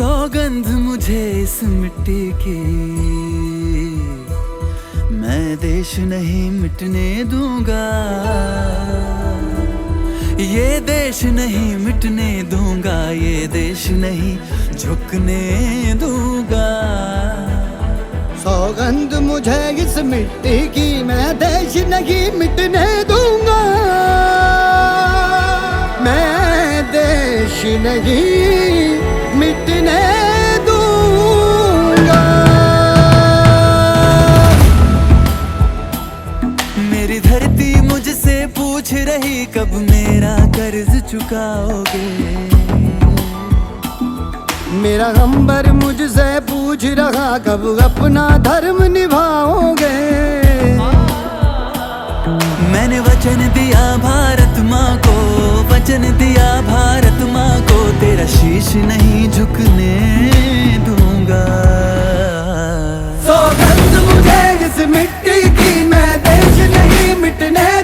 सौगंध मुझे इस मिट्टी की, मैं देश नहीं मिटने दूंगा, ये देश नहीं मिटने दूंगा, ये देश नहीं झुकने दूंगा। सौगंध मुझे इस मिट्टी की, मैं देश नहीं मिटने दूंगा, मैं देश नहीं मिटने दूंगा। मेरी धरती मुझसे पूछ रही कब मेरा कर्ज चुकाओगे, मेरा अंबर मुझसे पूछ रहा कब अपना धर्म निभाओगे। मैंने वचन दिया भारत माँ को, वचन दिया भारत माँ को, तेरा शीश नहीं झुकने दूंगा। सौगंध मुझे इस मिट्टी की, मैं देश नहीं मिटने